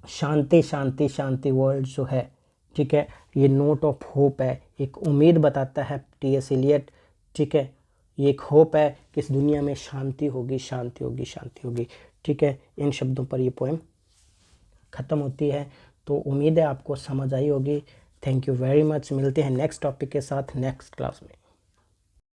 शांति शांति शांति वर्ल्ड जो है, ठीक है, ये नोट ऑफ होप है, एक उम्मीद बताता है टी.एस. एलियट। ठीक है, ये एक होप है कि इस दुनिया में शांति होगी शांति होगी शांति होगी। ठीक है, इन शब्दों पर ये पोएम ख़त्म होती है। तो उम्मीद है आपको समझ आई होगी। Thank you very much. मिलते हैं नेक्स्ट टॉपिक के साथ नेक्स्ट क्लास में।